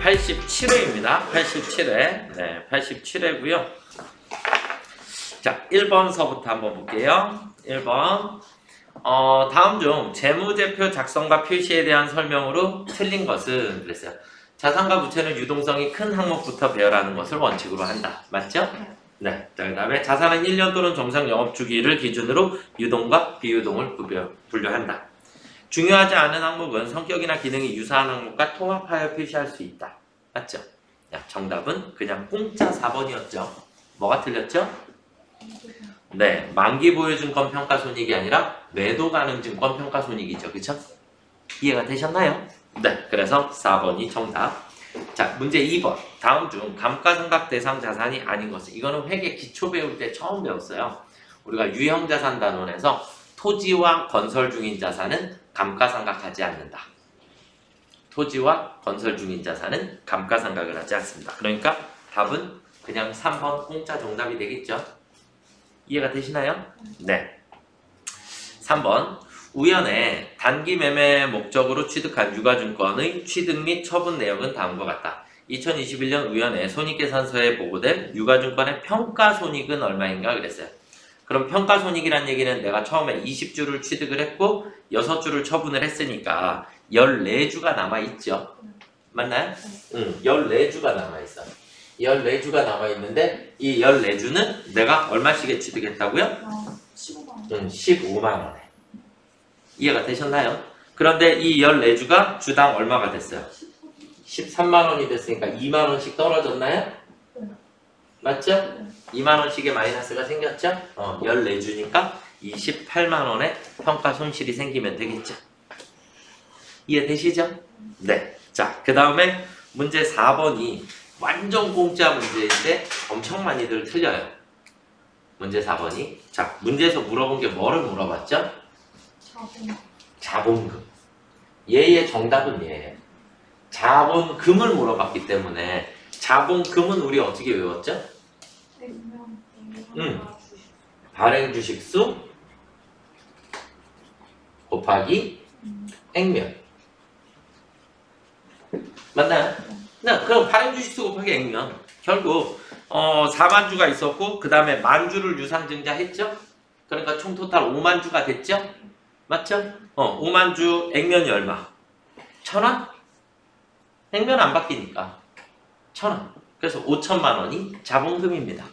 87회입니다. 87회. 네, 87회고요. 자, 1번서부터 한번 볼게요. 1번. 다음 중 재무제표 작성과 표시에 대한 설명으로 틀린 것은 그랬어요. 자산과 부채는 유동성이 큰 항목부터 배열하는 것을 원칙으로 한다. 맞죠? 네. 자, 그 다음에 자산은 1년 또는 정상 영업주기를 기준으로 유동과 비유동을 분류한다. 중요하지 않은 항목은 성격이나 기능이 유사한 항목과 통합하여 표시할 수 있다. 맞죠? 자, 정답은 그냥 공짜 4번이었죠. 뭐가 틀렸죠? 네, 만기보유증권 평가손익이 아니라 매도가능증권 평가손익이죠. 그쵸? 이해가 되셨나요? 네, 그래서 4번이 정답. 자, 문제 2번. 다음 중 감가상각 대상 자산이 아닌 것은, 이거는 회계 기초 배울 때 처음 배웠어요. 우리가 유형자산 단원에서 토지와 건설 중인 자산은 감가상각하지 않는다. 토지와 건설 중인 자산은 감가상각을 하지 않습니다. 그러니까 답은 그냥 3번 공짜 정답이 되겠죠? 이해가 되시나요? 네. 3번. 우연에 단기 매매 목적으로 취득한 유가증권의 취득 및 처분 내역은 다음과 같다. 2021년 우연에 손익계산서에 보고된 유가증권의 평가손익은 얼마인가 그랬어요. 그럼 평가손익이란 얘기는 내가 처음에 20주를 취득을 했고 6주를 처분을 했으니까 14주가 남아있죠. 맞나요? 응, 14주가 남아있어. 14주가 남아있는데 이 14주는 내가 얼마씩에 취득했다고요? 15만원. 응, 15만원에. 이해가 되셨나요? 그런데 이 14주가 주당 얼마가 됐어요? 13만원이 됐으니까 2만원씩 떨어졌나요? 네. 맞죠? 네. 2만원씩의 마이너스가 생겼죠? 14주니까 28만원의 평가 손실이 생기면 되겠죠? 이해되시죠? 네. 자, 그 다음에 문제 4번이 완전 공짜 문제인데 엄청 많이들 틀려요. 문제 4번이. 자, 문제에서 물어본 게 뭐를 물어봤죠? 자본금. 얘의 정답은 얘예요. 자본금을 물어봤기 때문에 자본금은 우리 어떻게 외웠죠? 발행주식수 곱하기 액면. 맞나요? 네, 그럼 발행주식수 곱하기 액면. 결국 4만주가 있었고 그 다음에 만주를 유상증자했죠? 그러니까 총 토탈 5만주가 됐죠? 맞죠? 5만주 액면이 얼마? 1,000원? 액면 안 바뀌니까 1,000원. 그래서 5천만원이 자본금입니다.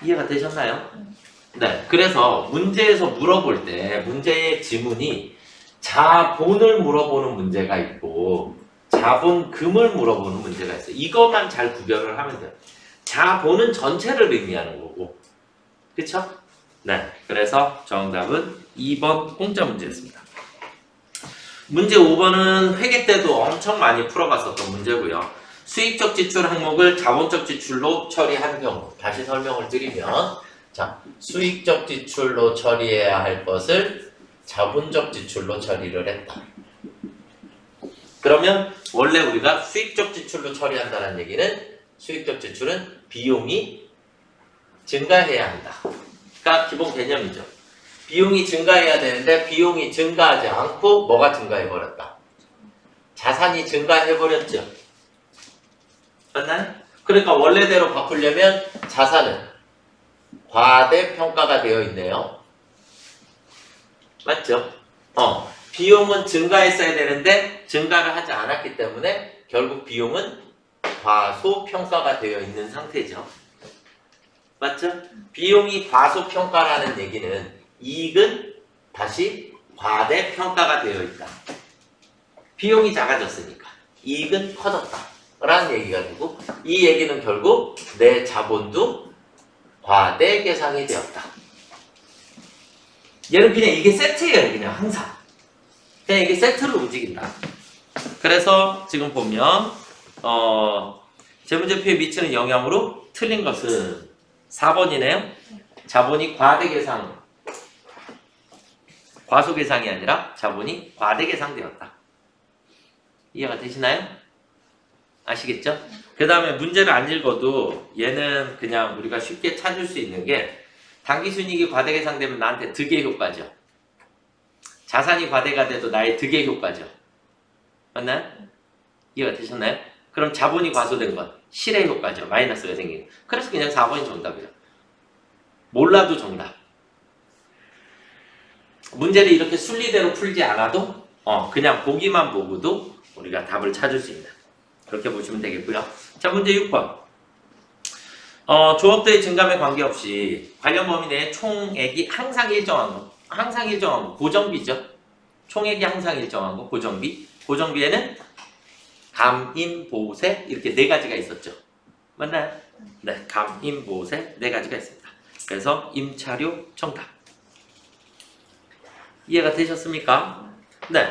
이해가 되셨나요? 네. 그래서 문제에서 물어볼 때 문제의 지문이 자본을 물어보는 문제가 있고 자본금을 물어보는 문제가 있어요. 이것만 잘 구별을 하면 돼요. 자본은 전체를 의미하는 거고. 그쵸? 네. 그래서 정답은 2번 공짜 문제였습니다. 문제 5번은 회계 때도 엄청 많이 풀어봤었던 문제고요. 수익적 지출 항목을 자본적 지출로 처리한 경우. 다시 설명을 드리면, 자, 수익적 지출로 처리해야 할 것을 자본적 지출로 처리를 했다. 그러면 원래 우리가 수익적 지출로 처리한다는 얘기는 수익적 지출은 비용이 증가해야 한다. 가 기본 개념이죠. 비용이 증가해야 되는데 비용이 증가하지 않고 뭐가 증가해버렸다? 자산이 증가해버렸죠. 맞나요? 그러니까 원래대로 바꾸려면 자산은 과대평가가 되어 있네요. 맞죠? 비용은 증가했어야 되는데 증가를 하지 않았기 때문에 결국 비용은 과소평가가 되어 있는 상태죠. 맞죠? 비용이 과소평가라는 얘기는 이익은 다시 과대평가가 되어 있다. 비용이 작아졌으니까 이익은 커졌다 라는 얘기가 되고, 이 얘기는 결국 내 자본도 과대계상이 되었다. 얘는 그냥 이게 세트예요. 그냥 항상 그냥 이게 세트로 움직인다. 그래서 지금 보면 재무제표에 미치는 영향으로 틀린 것은 4번이네요. 자본이 과대계상, 과소계상이 아니라 자본이 과대계상되었다. 이해가 되시나요? 아시겠죠? 그 다음에 문제를 안 읽어도 얘는 그냥 우리가 쉽게 찾을 수 있는 게 당기순이익이 과대계상되면 나한테 득의 효과죠. 자산이 과대가 돼도 나의 득의 효과죠. 맞나요? 이해가 되셨나요? 그럼 자본이 과소된 건 실의 효과죠. 마이너스가 생기는. 그래서 그냥 4번이 정답이에요. 몰라도 정답. 문제를 이렇게 순리대로 풀지 않아도 그냥 보기만 보고도 우리가 답을 찾을 수 있는, 그렇게 보시면 되겠고요. 자, 문제 6번. 조업대의 증감에 관계없이 관련 범위 내에 총액이 항상 일정한 거, 고정비죠. 총액이 항상 일정한 거, 고정비. 고정비에는 감, 임, 보세 이렇게 네 가지가 있었죠. 맞나요? 네, 감, 임, 보세 네 가지가 있습니다. 그래서 임차료 정답. 이해가 되셨습니까? 네.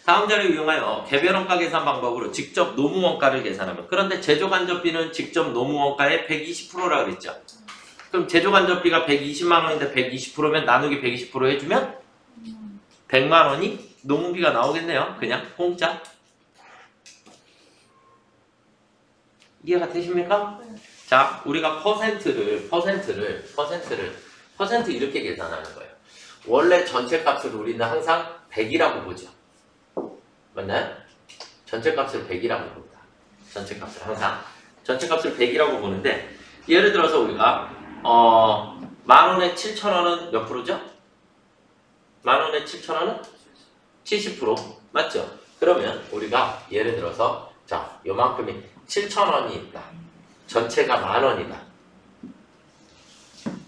다음 자료를 이용하여 개별 원가 계산 방법으로 직접 노무 원가를 계산하면, 그런데 제조 간접비는 직접 노무 원가의 120%라 그랬죠. 그럼 제조 간접비가 120만 원인데 120%면 나누기 120% 해주면 100만 원이 노무비가 나오겠네요. 그냥 공짜. 이해가 되십니까? 자, 우리가 퍼센트 이렇게 계산하는 거예요. 원래 전체 값을 우리는 항상 100이라고 보죠. 맞나요? 전체 값을 100이라고 봅니다. 전체 값을 항상. 전체 값을 100이라고 보는데, 예를 들어서 우리가, 만원에 7,000원은 몇 프로죠? 만원에 7,000원은 70%. 맞죠? 그러면 우리가 예를 들어서, 자, 요만큼이 7,000원이 있다. 전체가 만원이다.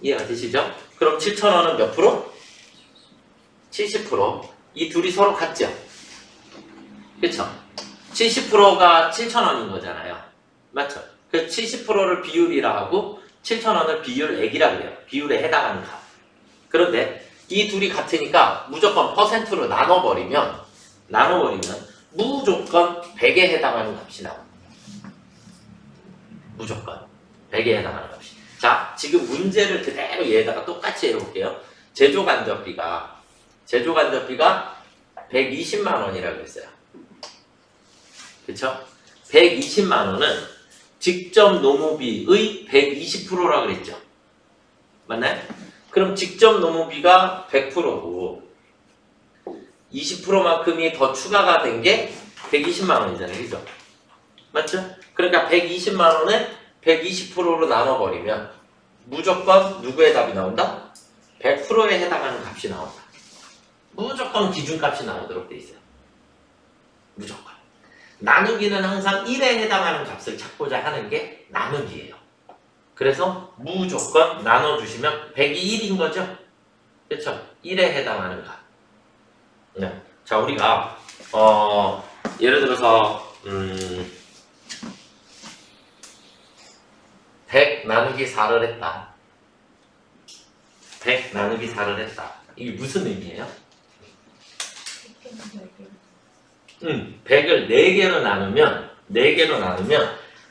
이해가 되시죠? 그럼 7,000원은 몇 프로? 70%. 이 둘이 서로 같죠? 그쵸? 70%가 7,000원인 거잖아요. 맞죠? 그 70%를 비율이라 하고 7,000원을 비율액이라 그래요. 비율에 해당하는 값. 그런데 이 둘이 같으니까 무조건 퍼센트로 나눠버리면 무조건 100에 해당하는 값이 나옵니다. 무조건 100에 해당하는 값이. 자, 지금 문제를 그대로 얘에다가 똑같이 해볼게요. 제조 간접비가 120만 원이라고 했어요. 그쵸? 120만 원은 직접 노무비의 120%라고 그랬죠. 맞나요? 그럼 직접 노무비가 100%고 20%만큼이 더 추가가 된 게 120만 원이잖아요. 그죠? 맞죠? 그러니까 120만 원을 120%로 나눠버리면 무조건 누구의 답이 나온다? 100%에 해당하는 값이 나온다. 무조건 기준값이 나오도록 돼 있어요. 무조건. 나누기는 항상 1에 해당하는 값을 찾고자 하는 게 나누기예요. 그래서 무조건 나눠주시면 100이 1인 거죠? 그렇죠? 1에 해당하는 값. 네. 자, 우리가 예를 들어서 100 나누기 4를 했다. 100 나누기 4를 했다. 이게 무슨 의미예요? 100을 4개로 나누면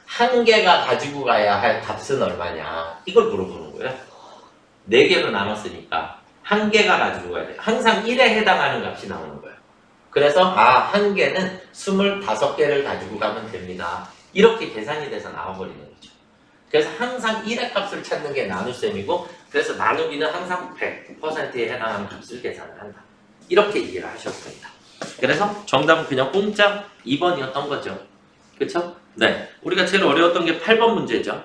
1개가 가지고 가야 할 값은 얼마냐, 이걸 물어보는 거예요. 4개로 나눴으니까 1개가 가지고 가야 돼. 항상 1에 해당하는 값이 나오는 거예요. 그래서 1개는 25개를 가지고 가면 됩니다. 이렇게 계산이 돼서 나와버리는 거죠. 그래서 항상 1의 값을 찾는 게 나눗셈이고, 그래서 나누기는 항상 100%에 해당하는 값을 계산을 한다. 이렇게 이해를 하셨습니다. 그래서 정답은 그냥 공짜 2번이었던 거죠. 그쵸? 네. 우리가 제일 어려웠던 게 8번 문제죠.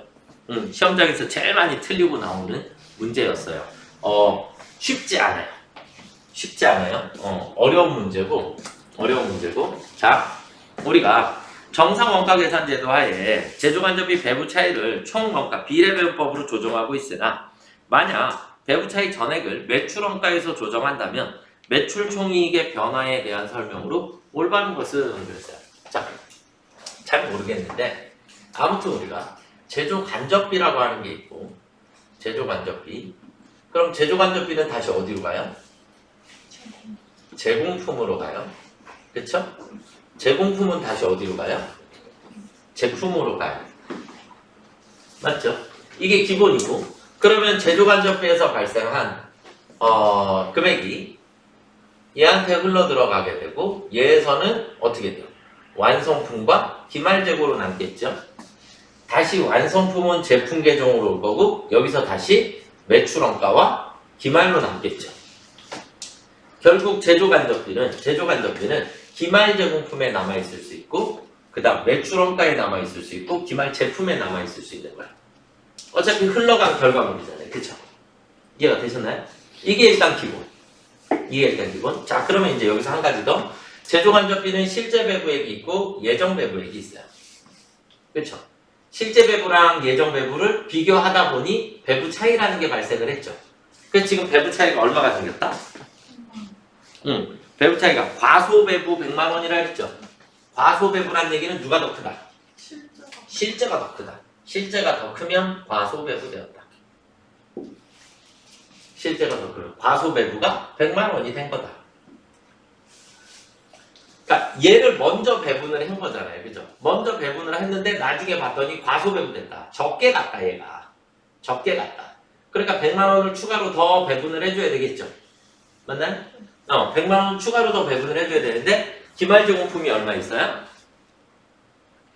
시험장에서 제일 많이 틀리고 나오는 문제였어요. 쉽지 않아요. 어려운 문제고. 자, 우리가 정상 원가 계산 제도 하에 제조 간접비 배부 차이를 총 원가 비례 배분법으로 조정하고 있으나, 만약 배부 차이 전액을 매출 원가에서 조정한다면 매출 총이익의 변화에 대한 설명으로 올바른 것은 그랬어요. 자, 잘 모르겠는데 아무튼 우리가 제조 간접비라고 하는 게 있고, 제조 간접비. 그럼 제조 간접비는 다시 어디로 가요? 제공품으로 가요. 그쵸? 제공품은 다시 어디로 가요? 제품으로 가요. 맞죠? 이게 기본이고, 그러면 제조 간접비에서 발생한 금액이 얘한테 흘러 들어가게 되고, 얘에서는 어떻게 돼요? 완성품과 기말재고로 남겠죠? 다시 완성품은 제품 계정으로 올 거고, 여기서 다시 매출원가와 기말로 남겠죠. 결국 제조 간접비는 기말 제공품에 남아있을 수 있고, 그 그 다음 매출원가에 남아있을 수 있고 기말 제품에 남아있을 수 있는 거야. 어차피 흘러간 결과물이잖아요. 그쵸? 이해가 되셨나요? 이게 일단 기본. 이게 일단 기본. 자, 그러면 이제 여기서 한 가지 더. 제조간접비는 실제 배부액이 있고 예정 배부액이 있어요. 그쵸? 실제 배부랑 예정 배부를 비교하다 보니 배부 차이라는 게 발생을 했죠. 그래서 지금 배부 차이가 얼마가 생겼다? 배부 차이가 과소 배부 100만 원이라 했죠. 과소 배부란 얘기는 누가 더 크다? 실제가 더 크다. 실제가 더 크면 과소 배부 되었다. 실제가 더 크면 과소 배부가 100만 원이 된 거다. 그러니까 얘를 먼저 배분을 한 거잖아요. 그죠? 먼저 배분을 했는데 나중에 봤더니 과소 배분됐다. 적게 갔다 얘가. 적게 갔다. 그러니까 100만 원을 추가로 더 배분을 해줘야 되겠죠. 맞나요? 100만 원 추가로 더 배분을 해줘야 되는데 기말제공품이 얼마 있어요?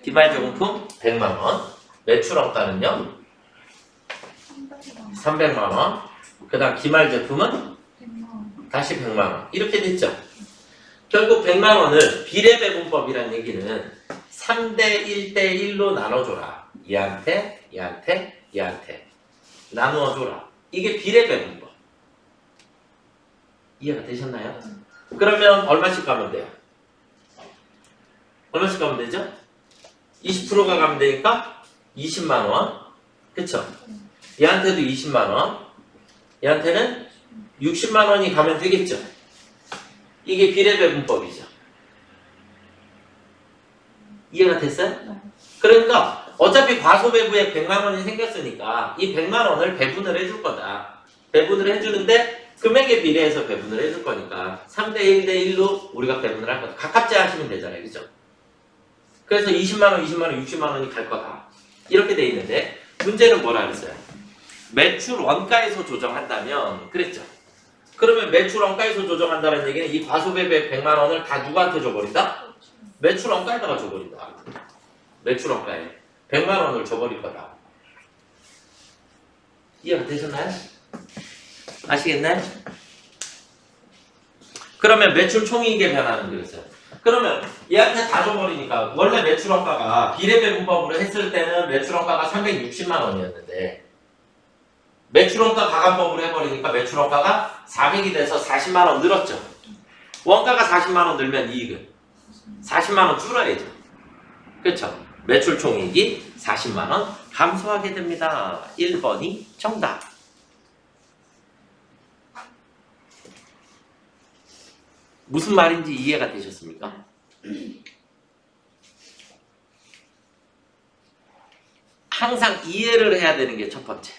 기말제공품 100만 원. 매출원가는요? 300만 원. 그 다음 기말제품은 다시 100만 원. 이렇게 됐죠. 결국 100만 원을 비례배분법이라는 얘기는 3대 1대 1로 나눠줘라. 얘한테, 얘한테, 얘한테. 나누어줘라. 이게 비례배분법. 이해가 되셨나요? 그러면 얼마씩 가면 돼요? 얼마씩 가면 되죠? 20%가 가면 되니까 20만 원. 그쵸? 얘한테도 20만 원. 얘한테는 60만 원이 가면 되겠죠? 이게 비례배분법이죠. 이해가 됐어요? 그러니까 어차피 과소배부에 100만 원이 생겼으니까 이 100만 원을 배분을 해줄 거다. 배분을 해주는데 금액에 비례해서 배분을 해줄 거니까 3대 1대 1로 우리가 배분을 할 거다. 가깝게 하시면 되잖아요. 그죠? 그래서 20만 원, 20만 원, 60만 원이 갈 거다. 이렇게 돼 있는데 문제는 뭐라 그랬어요? 매출 원가에서 조정한다면 그랬죠? 그러면 매출 원가에서 조정한다는 얘기는 이 과소배부의 100만 원을 다 누구한테 줘버린다? 매출 원가에다가 줘버린다. 매출 원가에 100만 원을 줘버릴 거다. 이해가 되셨나요? 아시겠나요? 그러면 매출 총이익의 변화는 그랬어요. 그러면 얘한테 다 줘버리니까 원래 매출 원가가 비례배분법으로 했을 때는 매출 원가가 360만 원이었는데 매출원가 가감법으로 해버리니까 매출원가가 400이 돼서 40만 원 늘었죠. 원가가 40만 원 늘면 이익은 40만 원 줄어야죠. 그렇죠? 매출 총이익이 40만 원 감소하게 됩니다. 1번이 정답. 무슨 말인지 이해가 되셨습니까? 항상 이해를 해야 되는 게 첫 번째.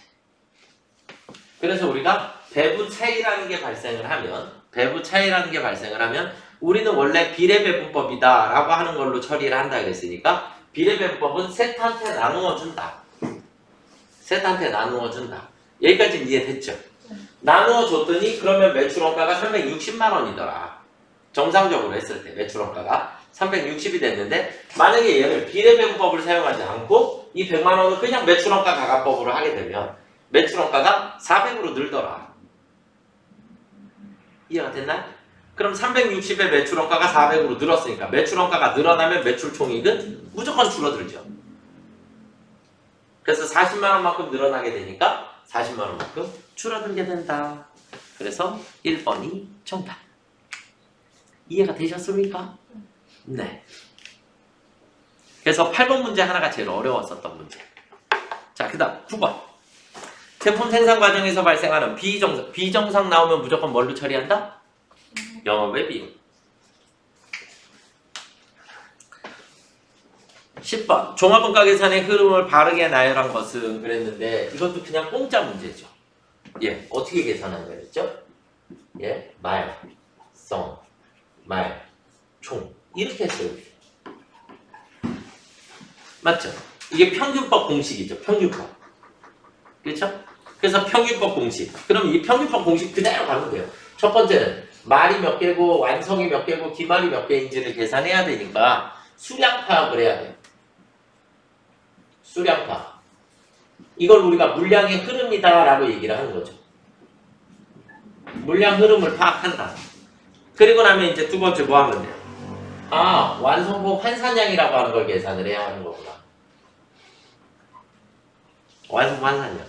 그래서 우리가 배부 차이라는 게 발생을 하면 우리는 원래 비례배분법이다 라고 하는 걸로 처리를 한다 그랬으니까 비례배분법은 셋한테 나누어 준다. 셋한테 나누어 준다. 여기까지는 이해됐죠? 나누어 줬더니 그러면 매출원가가 360만 원이더라. 정상적으로 했을 때 매출원가가 360이 됐는데 만약에 얘를 비례배분법을 사용하지 않고 이 100만 원을 그냥 매출원가 가감법으로 하게 되면 매출원가가 400으로 늘더라. 이해가 됐나요? 그럼 360의 매출원가가 400으로 늘었으니까 매출원가가 늘어나면 매출총이익은 무조건 줄어들죠. 그래서 40만 원만큼 늘어나게 되니까 40만 원만큼 줄어들게 된다. 그래서 1번이 정답. 이해가 되셨습니까? 네. 그래서 8번 문제 하나가 제일 어려웠었던 문제. 자, 그 다음 9번. 제품 생산 과정에서 발생하는 비정상 나오면 무조건 뭘로 처리한다? 영업의 비용. 10번. 종합원가 계산의 흐름을 바르게 나열한 것은 그랬는데 이것도 그냥 공짜 문제죠. 예, 어떻게 계산한 거였죠? 예, 말, 성, 말, 총 이렇게 했어요. 맞죠? 이게 평균법 공식이죠. 평균법. 그렇죠? 그래서 평균법 공식. 그럼 이 평균법 공식 그대로 가면 돼요. 첫 번째는 말이 몇 개고 완성이 몇 개고 기말이 몇 개인지를 계산해야 되니까 수량 파악을 해야 돼요. 수량 파악. 이걸 우리가 물량의 흐름이다라고 얘기를 하는 거죠. 물량 흐름을 파악한다. 그리고 나면 이제 두 번째 뭐 하면 돼요? 아, 완성품 환산량이라고 하는 걸 계산을 해야 하는 거구나. 완성품 환산량.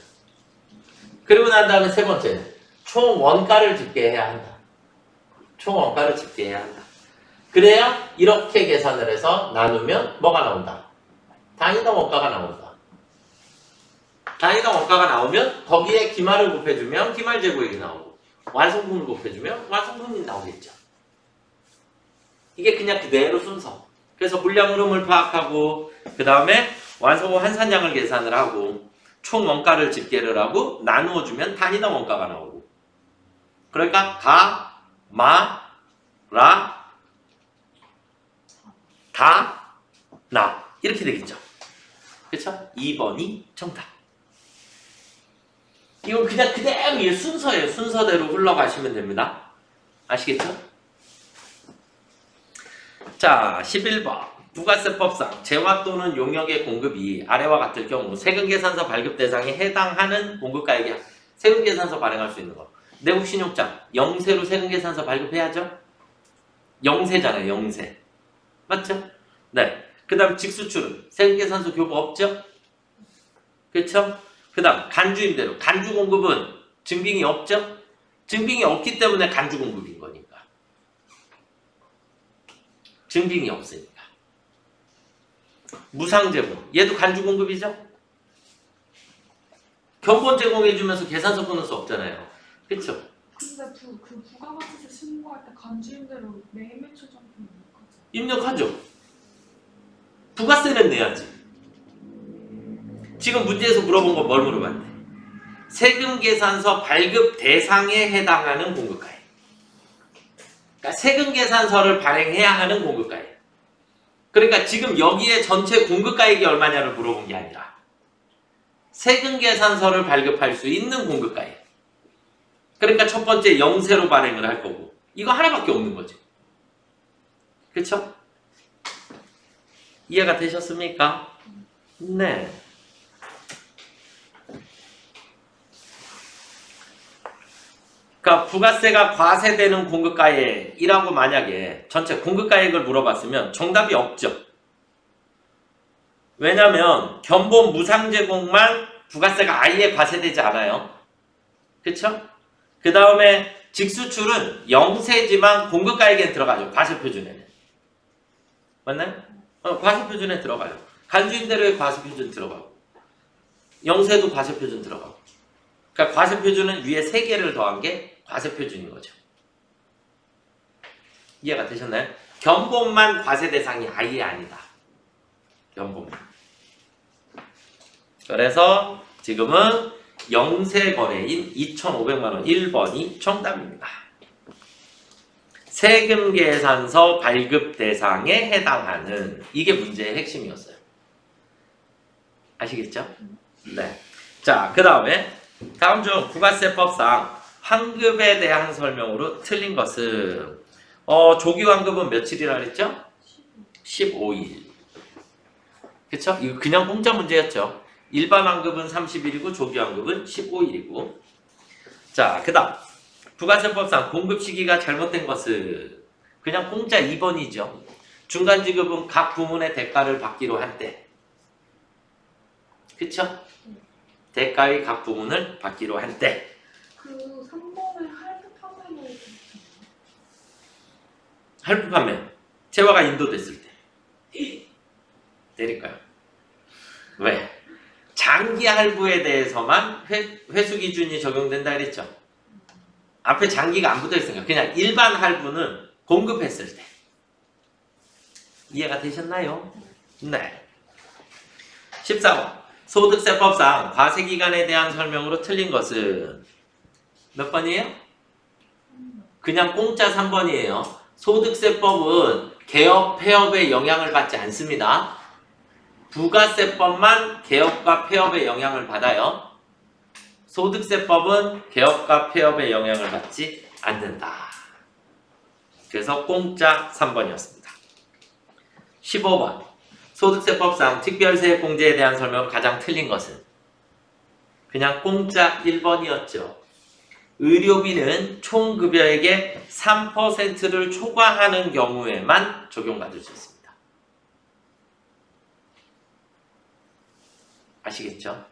그리고 난 다음에 세 번째는 총 원가를 집계해야 한다. 총 원가를 집계해야 한다. 그래야 이렇게 계산을 해서 나누면 뭐가 나온다? 단위당 원가가 나온다. 단위당 원가가 나오면 거기에 기말을 곱해주면 기말 재고액이 나오고 완성품을 곱해주면 완성품이 나오겠죠. 이게 그냥 그대로 순서. 그래서 물량 흐름을 파악하고 그 다음에 완성품 환산량을 계산을 하고 총 원가를 집계를 하고 나누어주면 단위당 원가가 나오고 그러니까 가, 마, 라, 다, 나 이렇게 되겠죠. 그렇죠? 2번이 정답. 이건 그냥 그대로 순서예요. 순서대로 흘러가시면 됩니다. 아시겠죠? 자, 11번. 부가세법상 재화 또는 용역의 공급이 아래와 같을 경우 세금계산서 발급 대상에 해당하는 공급가액이 세금계산서 발행할 수 있는 거. 내국신용장, 영세로 세금계산서 발급해야죠? 영세잖아요, 영세. 맞죠? 네. 그 다음 직수출은 세금계산서 교부 없죠? 그렇죠? 그 다음 간주임대로. 간주공급은 증빙이 없죠? 증빙이 없기 때문에 간주공급인 거니까. 증빙이 없으니까. 무상제공. 얘도 간주공급이죠? 견본 제공해주면서 계산서 끊을 수 없잖아요. 그쵸? 근데 그 부가가치세 신고할 때 간주임대로 매매초 정도 입력하죠? 입력하죠. 부가세는 내야지. 지금 문제에서 물어본 건 뭘 물어봤는데? 세금계산서 발급 대상에 해당하는 공급가액. 그러니까 세금계산서를 발행해야 하는 공급가액. 그러니까 지금 여기에 전체 공급가액이 얼마냐를 물어본 게 아니라 세금계산서를 발급할 수 있는 공급가액. 그러니까 첫 번째 영세로 발행을 할 거고 이거 하나밖에 없는 거죠. 그렇죠? 이해가 되셨습니까? 네. 그러니까 부가세가 과세되는 공급가액이라고 만약에 전체 공급가액을 물어봤으면 정답이 없죠. 왜냐하면 견본 무상제공만 부가세가 아예 과세되지 않아요. 그쵸? 그 다음에 직수출은 영세지만 공급가액에 들어가죠. 과세표준에는. 맞나요? 과세표준에 들어가요. 간주임대로의 과세표준 들어가고 영세도 과세표준 들어가고. 그러니까 과세표준은 위에 3개를 더한 게 과세표준인 거죠. 이해가 되셨나요? 견본만 과세 대상이 아예 아니다. 견본만. 그래서 지금은 영세 거래인 2,500만원 1번이 정답입니다. 세금계산서 발급 대상에 해당하는 이게 문제의 핵심이었어요. 아시겠죠? 네. 자, 그 다음에 다음 중 부가세법상 환급에 대한 설명으로 틀린 것은 조기환급은 며칠이라 그랬죠? 15일. 그쵸? 이거 그냥 공짜 문제였죠. 일반 환급은 30일이고 조기환급은 15일이고. 자, 그 다음 부가세법상 공급 시기가 잘못된 것은 그냥 공짜 2번이죠. 중간지급은 각 부문의 대가를 받기로 할 때. 그쵸? 대가의 각 부문을 받기로 할 때. 그 3번에 할부 판매로 할부 판매. 재화가 인도됐을 때. 때릴까요? 왜? 장기 할부에 대해서만 회수 기준이 적용된다 그랬죠? 앞에 장기가 안 붙어 있으니까 그냥 일반 할부는 공급했을 때. 이해가 되셨나요? 네. 14번. 소득세법상 과세기간에 대한 설명으로 틀린 것은 몇 번이에요? 그냥 공짜 3번이에요. 소득세법은 개업, 폐업에 영향을 받지 않습니다. 부가세법만 개업과 폐업에 영향을 받아요. 소득세법은 개업과 폐업에 영향을 받지 않는다. 그래서 공짜 3번이었습니다. 15번. 소득세법상 특별세액공제에 대한 설명은 가장 틀린 것은 그냥 공짜 1번이었죠. 의료비는 총 급여액의 3%를 초과하는 경우에만 적용받을 수 있습니다. 아시겠죠?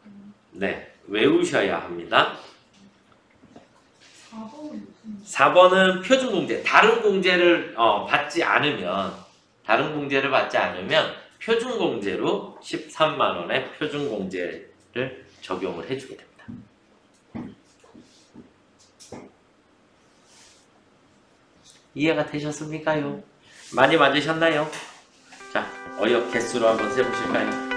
네, 외우셔야 합니다. 4번은 무슨 4번은 표준공제. 다른 공제를 받지 않으면 표준공제로 13만 원의 표준공제를 적용을 해주게 됩니다. 이해가 되셨습니까요? 많이 맞으셨나요? 자, 어역 개수로 한번 세보실까요?